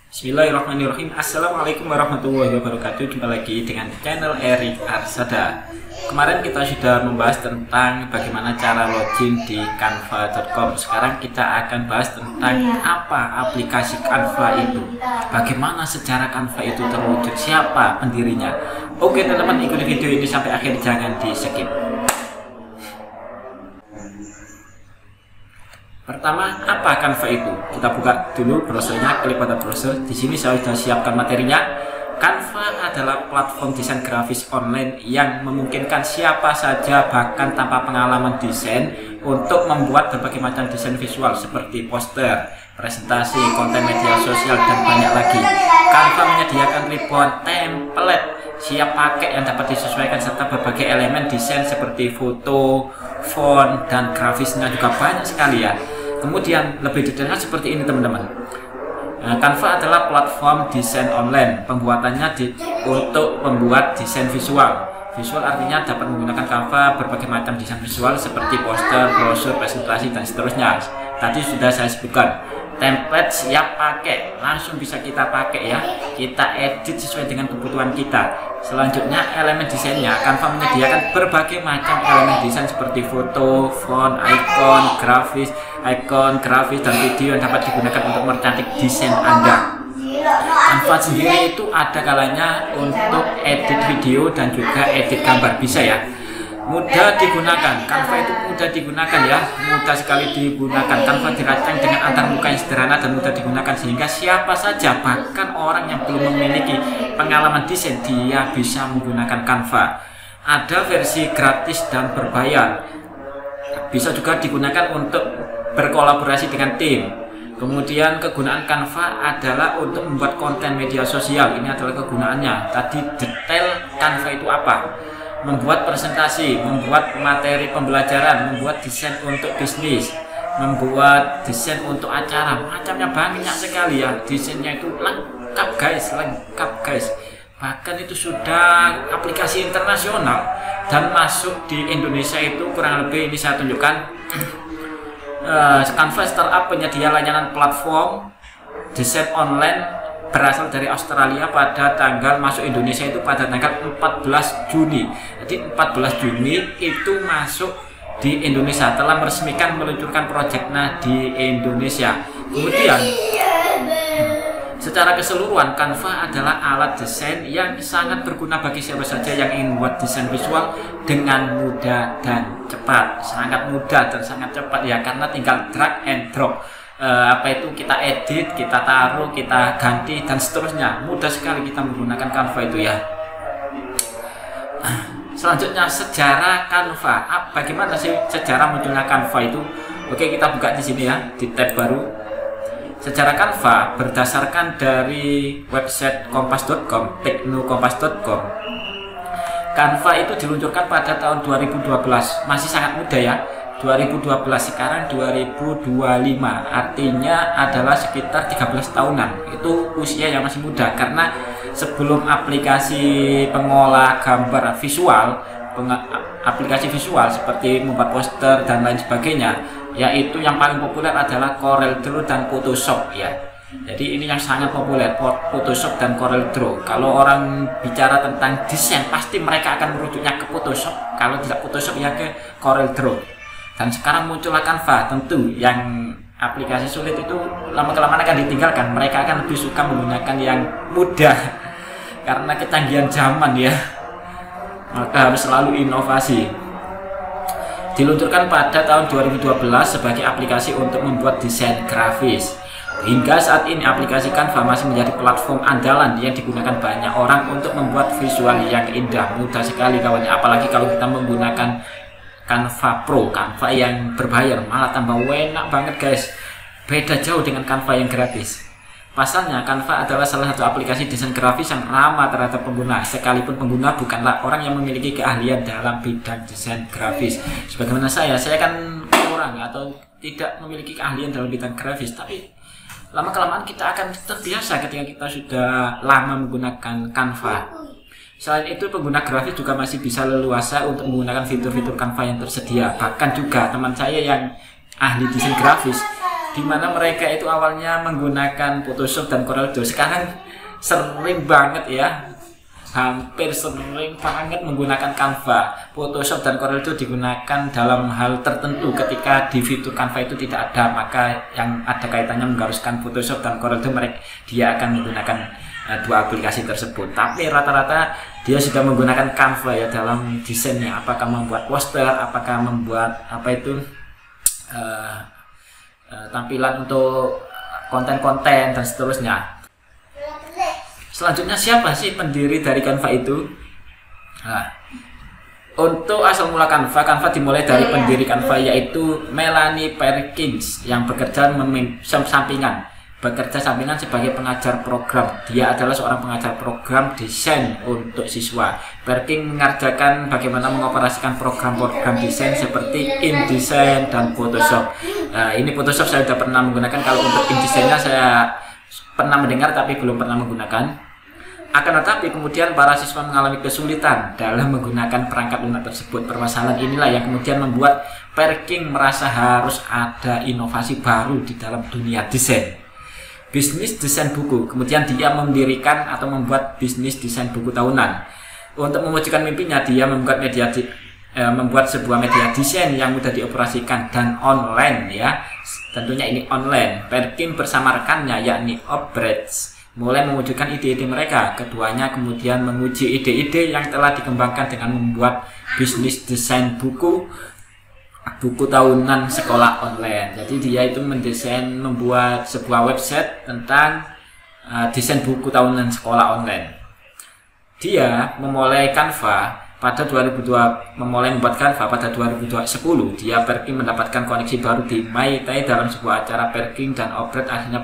Bismillahirrahmanirrahim. Assalamualaikum warahmatullahi wabarakatuh. Jumpa lagi dengan channel Erik Arsada. Kemarin kita sudah membahas tentang bagaimana cara login di canva.com. Sekarang kita akan bahas tentang apa aplikasi Canva itu, bagaimana sejarah Canva itu terwujud, siapa pendirinya. Oke teman-teman, ikuti video ini sampai akhir, jangan di skip. Pertama, apa Canva itu? Kita buka dulu browsernya, klik pada browser. Di sini saya sudah siapkan materinya. Canva adalah platform desain grafis online yang memungkinkan siapa saja, bahkan tanpa pengalaman desain, untuk membuat berbagai macam desain visual seperti poster, presentasi, konten media sosial, dan banyak lagi. Canva menyediakan ribuan template siap pakai yang dapat disesuaikan serta berbagai elemen desain seperti foto, font, dan grafisnya juga banyak sekali ya. Kemudian lebih detailnya seperti ini teman-teman. Canva adalah platform desain online. Pembuatannya untuk membuat desain visual. Visual artinya dapat menggunakan Canva berbagai macam desain visual seperti poster, brosur, presentasi, dan seterusnya. Tadi sudah saya sebutkan. Template siap pakai, langsung bisa kita pakai ya. Kita edit sesuai dengan kebutuhan kita. Selanjutnya elemen desainnya, Canva menyediakan berbagai macam elemen desain seperti foto, font, ikon grafis, dan video yang dapat digunakan untuk mercantik desain Anda. Canva sendiri itu ada kalanya untuk edit video dan juga edit gambar, bisa ya. Mudah digunakan, Canva itu mudah digunakan ya, mudah sekali digunakan. Canva dirancang dengan antarmuka yang sederhana dan mudah digunakan sehingga siapa saja, bahkan orang yang belum memiliki pengalaman desain, dia bisa menggunakan Canva. Ada versi gratis dan berbayar. Bisa juga digunakan untuk berkolaborasi dengan tim. Kemudian kegunaan Canva adalah untuk membuat konten media sosial. Ini adalah kegunaannya. Tadi detail Canva itu apa? Membuat presentasi, membuat materi pembelajaran, membuat desain untuk bisnis, membuat desain untuk acara, macamnya banyak sekali ya. Desainnya itu lengkap guys, bahkan itu sudah aplikasi internasional dan masuk di Indonesia itu kurang lebih, ini saya tunjukkan. Canva startup penyedia layanan platform desain online berasal dari Australia. Pada tanggal masuk Indonesia itu pada tanggal 14 Juni. Jadi 14 Juni itu masuk di Indonesia, telah meresmikan meluncurkan proyeknya di Indonesia. Kemudian secara keseluruhan Canva adalah alat desain yang sangat berguna bagi siapa saja yang ingin membuat desain visual dengan mudah dan cepat. Sangat mudah dan sangat cepat ya, karena tinggal drag and drop. Kita edit, kita taruh, kita ganti, dan seterusnya. Mudah sekali kita menggunakan Canva itu ya. Selanjutnya sejarah Canva. Bagaimana sih sejarah munculnya Canva itu? Oke, kita buka di sini ya, di tab baru. Sejarah Canva berdasarkan dari website kompas.com, teknokompas.com. Canva itu diluncurkan pada tahun 2012, masih sangat muda ya. 2012, sekarang 2025, artinya adalah sekitar 13 tahunan. Itu usia yang masih muda, karena sebelum aplikasi pengolah gambar visual, aplikasi visual seperti membuat poster dan lain sebagainya, yaitu yang paling populer adalah CorelDRAW dan Photoshop ya. Jadi ini yang sangat populer, Photoshop dan CorelDRAW. Kalau orang bicara tentang desain, pasti mereka akan merujuknya ke Photoshop. Kalau tidak Photoshop ya ke CorelDRAW. Dan sekarang muncullah Canva. Tentu yang aplikasi sulit itu lama-kelamaan akan ditinggalkan. Mereka akan lebih suka menggunakan yang mudah karena kecanggihan zaman ya. Maka harus selalu inovasi. Diluncurkan pada tahun 2012 sebagai aplikasi untuk membuat desain grafis. Hingga saat ini aplikasi Canva masih menjadi platform andalan yang digunakan banyak orang untuk membuat visual yang indah. Mudah sekali kawannya, apalagi kalau kita menggunakan Canva Pro, Canva yang berbayar, malah tambah enak banget guys. Beda jauh dengan Canva yang gratis. Pasalnya Canva adalah salah satu aplikasi desain grafis yang ramah terhadap pengguna, sekalipun pengguna bukanlah orang yang memiliki keahlian dalam bidang desain grafis. Sebagaimana saya kan kurang atau tidak memiliki keahlian dalam bidang grafis, tapi lama-kelamaan kita akan terbiasa ketika kita sudah lama menggunakan Canva. Selain itu, pengguna grafis juga masih bisa leluasa untuk menggunakan fitur-fitur Canva yang tersedia. Bahkan juga teman saya yang ahli desain grafis, di mana mereka itu awalnya menggunakan Photoshop dan Corel Draw. Sekarang sering banget ya, hampir sering banget menggunakan Canva. Photoshop dan Corel Draw digunakan dalam hal tertentu. Ketika di fitur Canva itu tidak ada, maka yang ada kaitannya mengharuskan Photoshop dan Corel Draw, dia akan menggunakan dua aplikasi tersebut. Tapi rata-rata dia sudah menggunakan Canva ya dalam desainnya. Apakah membuat poster, apakah membuat apa itu tampilan untuk konten-konten dan seterusnya. Selanjutnya, siapa sih pendiri dari Canva itu? Nah, untuk asal mula Canva dimulai dari pendiri Canva, yaitu Melanie Perkins, yang bekerja sampingan sebagai pengajar program. Dia adalah seorang pengajar program desain untuk siswa. Perkins mengerjakan bagaimana mengoperasikan program-program desain seperti InDesign dan Photoshop. Nah, ini Photoshop saya sudah pernah menggunakan. Kalau untuk InDesign-nya saya pernah mendengar tapi belum pernah menggunakan. Akan tetapi kemudian para siswa mengalami kesulitan dalam menggunakan perangkat lunak tersebut. Permasalahan inilah yang kemudian membuat Perkins merasa harus ada inovasi baru di dalam dunia desain. Bisnis desain buku. Kemudian dia mendirikan atau membuat bisnis desain buku tahunan. Untuk mewujudkan mimpinya, dia membuat sebuah media desain yang mudah dioperasikan dan online ya. Tentunya ini online. Perkins bersama rekannya yakni Obrecht mulai mewujudkan ide-ide mereka. Keduanya kemudian menguji ide-ide yang telah dikembangkan dengan membuat bisnis desain buku tahunan sekolah online. Jadi dia itu membuat sebuah website tentang desain buku tahunan sekolah online. Dia memulai membuat Canva pada 2010. Perkins mendapatkan koneksi baru di MIT dalam sebuah acara. Perkins dan Obrecht akhirnya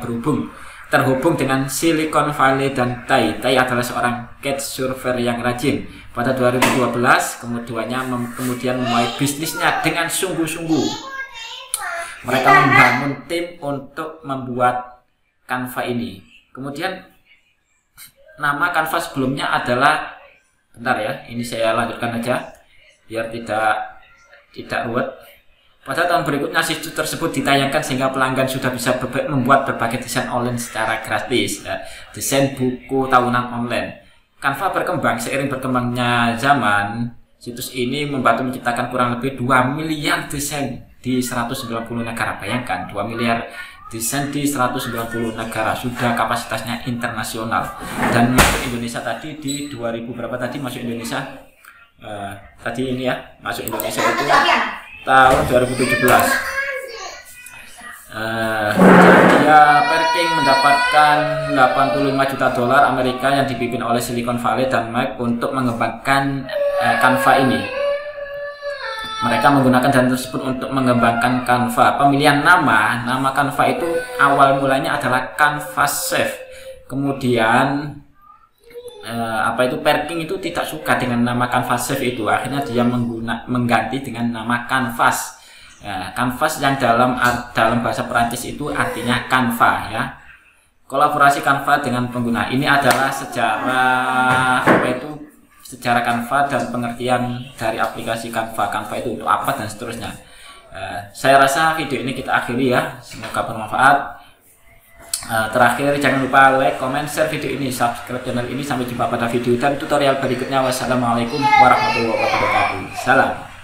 terhubung dengan Silicon Valley dan Tai adalah seorang couchsurfer yang rajin. Pada 2012 kemudian memulai bisnisnya dengan sungguh-sungguh. Mereka membangun tim untuk membuat Canva ini. Kemudian nama Canva sebelumnya adalah, bentar ya, ini saya lanjutkan aja biar tidak ruwet. Pada tahun berikutnya situs tersebut ditayangkan sehingga pelanggan sudah bisa membuat berbagai desain online secara gratis. Desain buku tahunan online. Canva berkembang seiring berkembangnya zaman. Situs ini membantu menciptakan kurang lebih 2 miliar desain di 190 negara. Bayangkan 2 miliar desain di 190 negara, sudah kapasitasnya internasional. Dan masuk Indonesia tadi di 2000 berapa tadi masuk Indonesia? Tadi ini ya, masuk Indonesia itu tahun 2017. Perkins mendapatkan 85 juta dolar Amerika yang dipimpin oleh Silicon Valley dan MIT untuk mengembangkan Canva ini. Mereka menggunakan dana tersebut untuk mengembangkan Canva. Pemilihan nama Canva itu awal mulanya adalah Canvas Chef. Kemudian Perkins itu tidak suka dengan nama Canvas Chef itu. Akhirnya dia mengganti dengan nama Canvas. Canvas yang dalam bahasa Perancis itu artinya Canva ya. Kolaborasi Canva dengan pengguna. Ini adalah sejarah Canva dan pengertian dari aplikasi Canva. Canva itu untuk apa dan seterusnya. Saya rasa video ini kita akhiri ya. Semoga bermanfaat. Terakhir jangan lupa like, comment, share video ini, subscribe channel ini. Sampai jumpa pada video dan tutorial berikutnya. Wassalamualaikum warahmatullahi wabarakatuh. Salam.